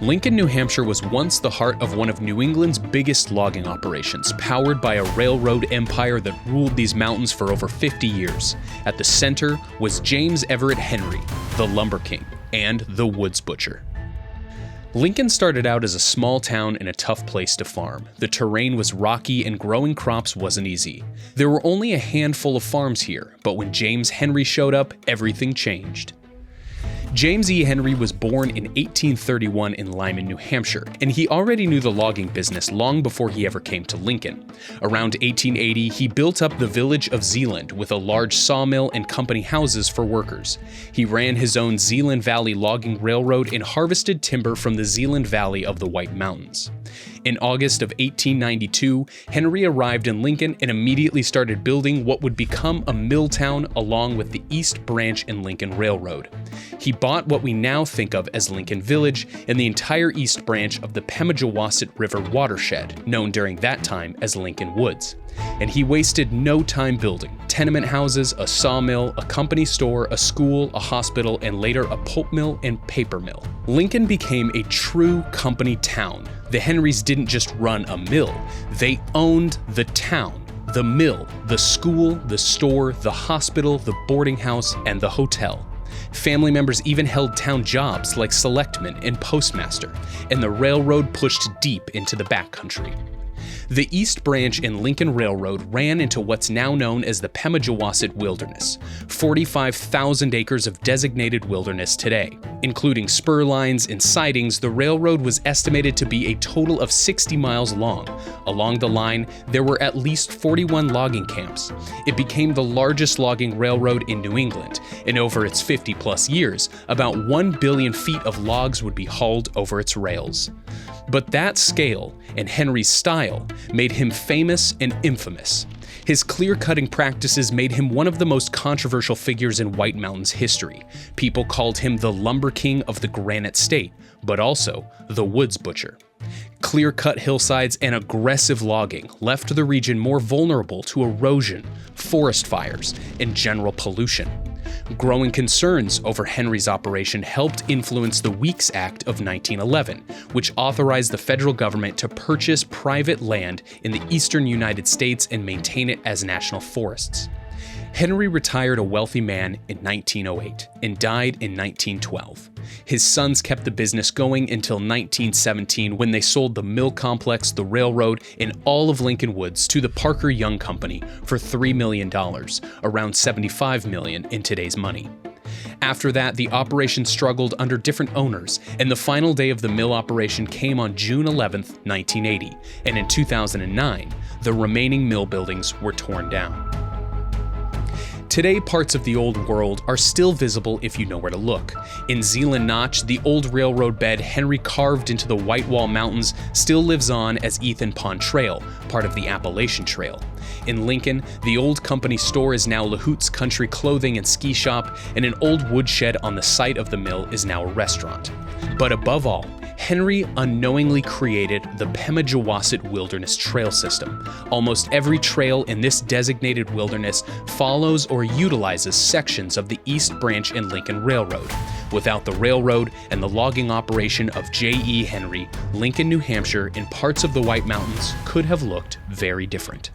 Lincoln, New Hampshire was once the heart of one of New England's biggest logging operations, powered by a railroad empire that ruled these mountains for over 50 years. At the center was James Everett Henry, the Lumber King, and the Woods Butcher. Lincoln started out as a small town in a tough place to farm. The terrain was rocky and growing crops wasn't easy. There were only a handful of farms here, but when James Henry showed up, everything changed. James E. Henry was born in 1831 in Lyman, New Hampshire, and he already knew the logging business long before he ever came to Lincoln. Around 1880, he built up the village of Zeeland with a large sawmill and company houses for workers. He ran his own Zeeland Valley Logging Railroad and harvested timber from the Zeeland Valley of the White Mountains. In August of 1892, Henry arrived in Lincoln and immediately started building what would become a mill town along with the East Branch and Lincoln Railroad. He bought what we now think of as Lincoln Village and the entire East Branch of the Pemigewasset River watershed, known during that time as Lincoln Woods. And he wasted no time building tenement houses, a sawmill, a company store, a school, a hospital, and later a pulp mill and paper mill. Lincoln became a true company town. The Henrys didn't just run a mill, they owned the town, the mill, the school, the store, the hospital, the boarding house, and the hotel. Family members even held town jobs like selectman and postmaster, and the railroad pushed deep into the backcountry. The East Branch and Lincoln Railroad ran into what's now known as the Pemigewasset Wilderness, 45,000 acres of designated wilderness today. Including spur lines and sidings, the railroad was estimated to be a total of 60 miles long. Along the line, there were at least 41 logging camps. It became the largest logging railroad in New England, and over its 50-plus years, about 1 billion feet of logs would be hauled over its rails. But that scale and Henry's style made him famous and infamous. His clear-cutting practices made him one of the most controversial figures in White Mountains history. People called him the Lumber King of the Granite State, but also the Woods Butcher. Clear-cut hillsides and aggressive logging left the region more vulnerable to erosion, forest fires, and general pollution. Growing concerns over Henry's operation helped influence the Weeks Act of 1911, which authorized the federal government to purchase private land in the eastern United States and maintain it as national forests. Henry retired a wealthy man in 1908 and died in 1912. His sons kept the business going until 1917 when they sold the mill complex, the railroad, and all of Lincoln Woods to the Parker Young Company for $3 million, around $75 million in today's money. After that, the operation struggled under different owners, and the final day of the mill operation came on June 11, 1980, and in 2009, the remaining mill buildings were torn down. Today, parts of the old world are still visible if you know where to look. In Zeeland Notch, the old railroad bed Henry carved into the White Wall Mountains still lives on as Ethan Pond Trail, part of the Appalachian Trail. In Lincoln, the old company store is now LaHoot's Country Clothing and Ski Shop, and an old woodshed on the site of the mill is now a restaurant. But above all, Henry unknowingly created the Pemigewasset Wilderness Trail System. Almost every trail in this designated wilderness follows or utilizes sections of the East Branch and Lincoln Railroad. Without the railroad and the logging operation of J.E. Henry, Lincoln, New Hampshire, and parts of the White Mountains could have looked very different.